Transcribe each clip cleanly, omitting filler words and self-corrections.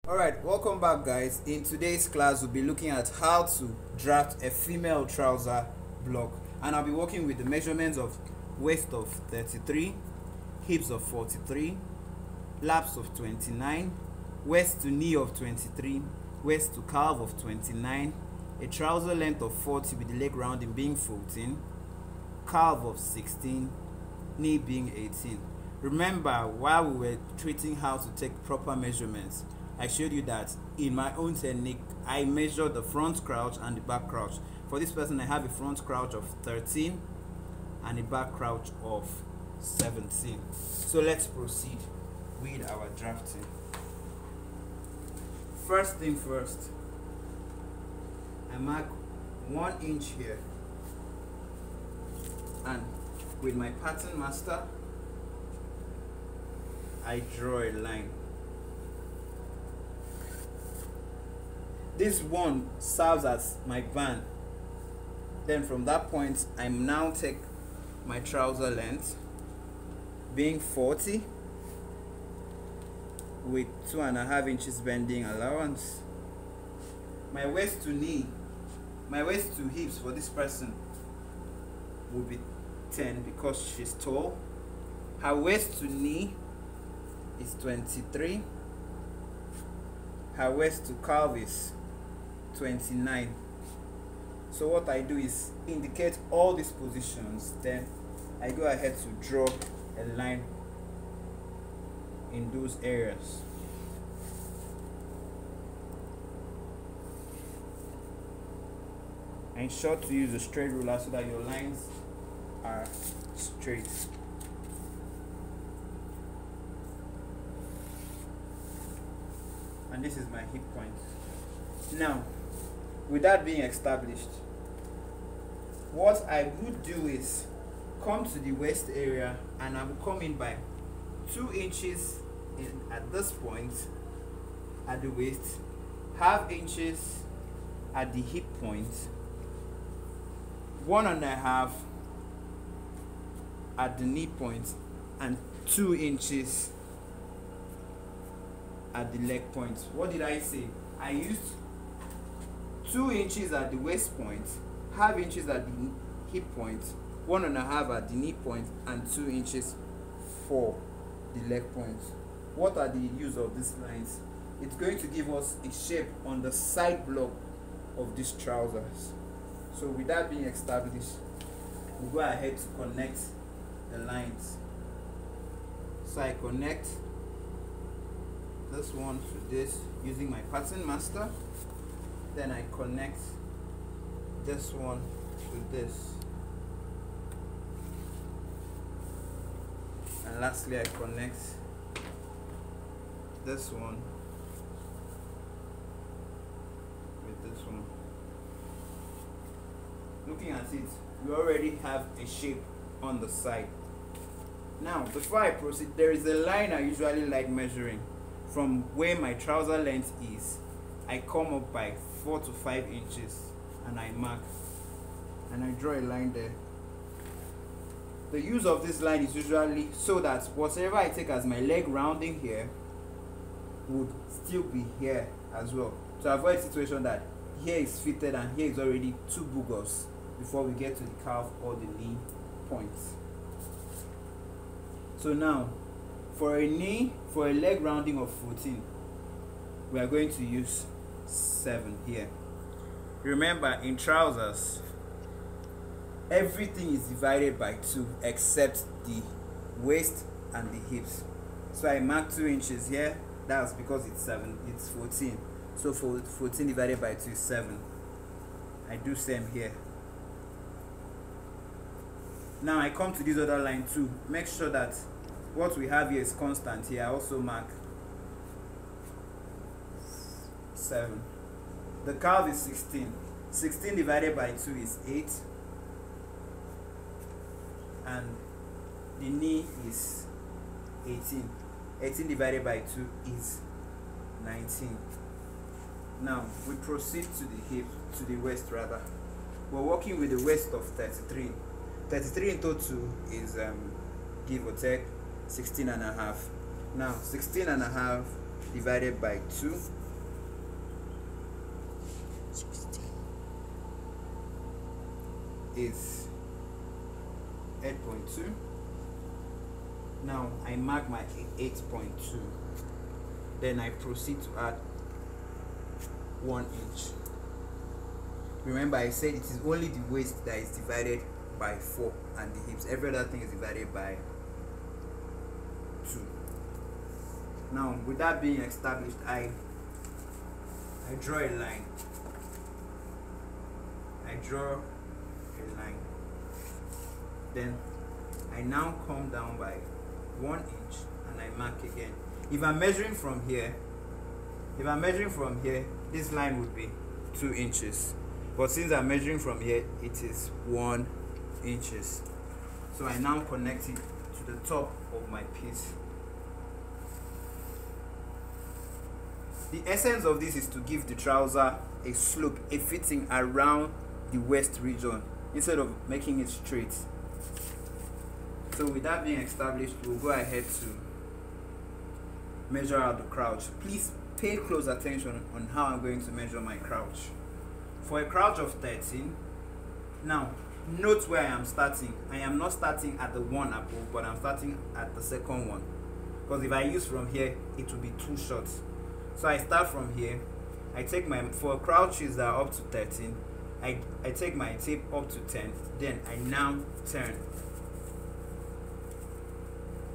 Alright, welcome back guys. In today's class we'll be looking at how to draft a female trouser block, and I'll be working with the measurements of waist of 33, hips of 43, laps of 29, waist to knee of 23, waist to calf of 29, a trouser length of 40 with the leg rounding being 14, calf of 16, knee being 18. Remember, while we were treating how to take proper measurements, I showed you that in my own technique I measured the front crouch and the back crouch. For this person I have a front crouch of 13 and a back crouch of 17. So let's proceed with our drafting. First thing first, I mark 1 inch here, and with my pattern master I draw a line. This one serves as my band. Then from that point I now take my trouser length being 40 with 2.5 inches bending allowance. My waist to knee, my waist to hips for this person will be 10 because she's tall. Her waist to knee is 23. Her waist to calf is 29. So what I do is indicate all these positions, then I go ahead to draw a line in those areas. Ensure to use a straight ruler so that your lines are straight. And this is my hip point. Now, with that being established, what I would do is come to the waist area and I will come in by 2 inches at this point at the waist, half inches at the hip point, 1.5 at the knee point, and 2 inches at the leg point. What did I say? I used 2 inches at the waist point, half inches at the hip point, 1.5 at the knee point, and 2 inches for the leg point. What are the use of these lines? It's going to give us a shape on the side block of these trousers. So with that being established, we'll go ahead to connect the lines. So I connect this one to this using my pattern master. Then I connect this one to this, and lastly I connect this one with this one. Looking at it, we already have a shape on the side. Now before I proceed, there is a line I usually like measuring from where my trouser length is. I come up by 4 to 5 inches and I mark and I draw a line there. The use of this line is usually so that whatever I take as my leg rounding here would still be here as well, to avoid situation that here is fitted and here is already 2 boogers before we get to the calf or the knee points. So now for a leg rounding of 14, we are going to use 7 here. Remember, in trousers everything is divided by 2 except the waist and the hips. So I mark 2 inches here. That's because it's 14. So for 14 divided by 2 is 7. I do same here. Now I come to this other line too. Make sure that what we have here is constant here. I also mark 7. The calf is 16. 16 divided by 2 is 8. And the knee is 18. 18 divided by 2 is 19. Now we proceed to the hip, to the waist rather. We're working with the waist of 33. 33 in total is give or take 16.5. Now 16.5 divided by 2 is 8.2. Now I mark my 8.2. Then I proceed to add 1 inch. Remember, I said it is only the waist that is divided by 4 and the hips. Every other thing is divided by 2. Now, with that being established, I draw a line. I draw a line. Then I now come down by 1 inch and I mark again. If I'm measuring from here, this line would be 2 inches. But since I'm measuring from here, it is 1 inches. So I now connect it to the top of my piece. The essence of this is to give the trouser a slope, a fitting around the waist region instead of making it straight. So with that being established, we'll go ahead to measure out the crouch. Please pay close attention on how I'm going to measure my crouch. For a crouch of 13, now note where I am starting. I am not starting at the one above, but I'm starting at the second one. Because if I use from here, it will be too short. So I start from here. I take my, for crouches that are up to 13, I take my tape up to 10. Then I now turn.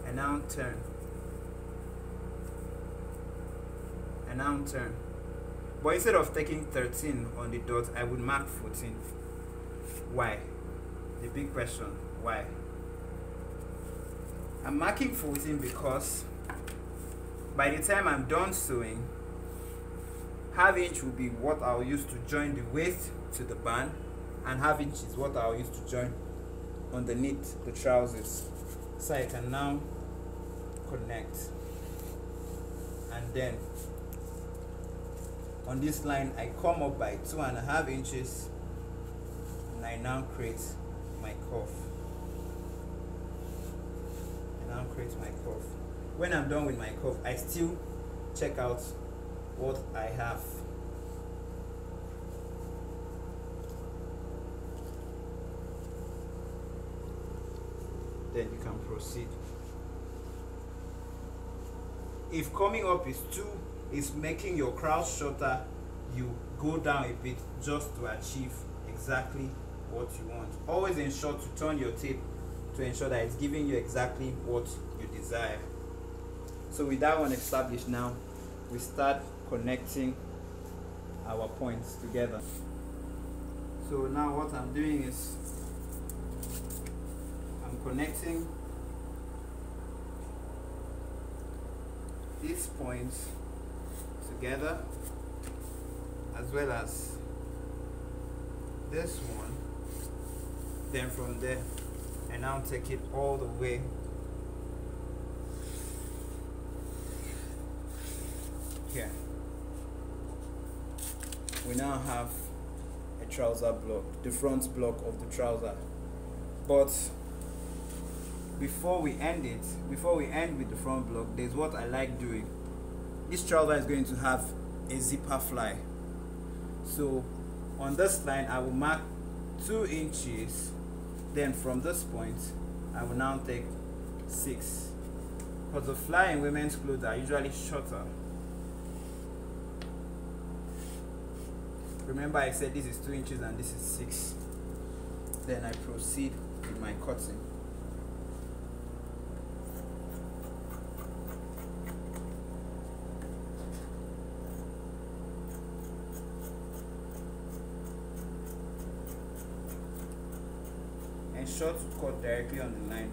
I now turn. I now turn. But instead of taking 13 on the dot, I would mark 14. Why? The big question. Why? I'm marking 14 because by the time I'm done sewing, half inch will be what I'll use to join the waist to the band, and half inch is what I'll use to join underneath the trousers. So I can now connect, and then on this line I come up by 2.5 inches and I now create my curve. When I'm done with my curve, I still check out what I have. Then you can proceed. If coming up is making your crouch shorter, you go down a bit just to achieve exactly what you want. Always ensure to turn your tape to ensure that it's giving you exactly what you desire. So with that one established, now we start connecting our points together. So now what I'm doing is I'm connecting these points together, as well as this one. Then from there I now take it all the way here. We now have a trouser block, the front block of the trouser. But before we end with the front block, there's what I like doing. This trouser is going to have a zipper fly. So on this line I will mark 2 inches. Then from this point I will now take 6, because the fly in women's clothes are usually shorter. Remember I said this is 2 inches and this is 6. Then I proceed with my cutting. Ensure to cut directly on the line.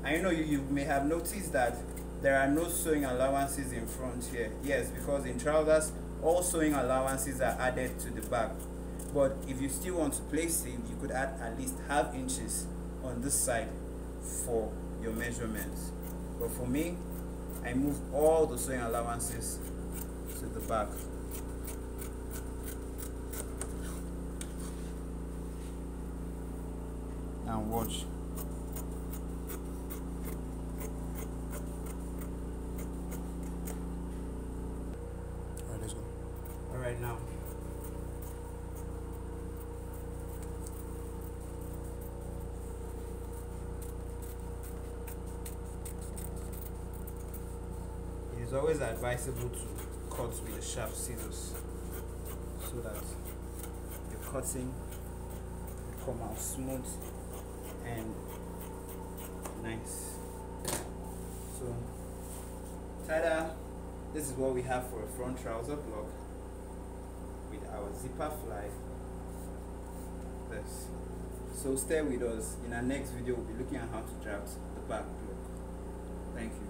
I know you may have noticed that there are no sewing allowances in front here. Yes, because in trousers all sewing allowances are added to the back. But if you still want to play safe, you could add at least ½ inches on this side for your measurements. But for me, I move all the sewing allowances to the back. Now watch. Alright, now it is always advisable to cut with the sharp scissors so that the cutting will come out smooth and nice. So tada, this is what we have for a front trouser block with our zipper fly. This. So stay with us. In our next video we'll be looking at how to draft the back block. Thank you.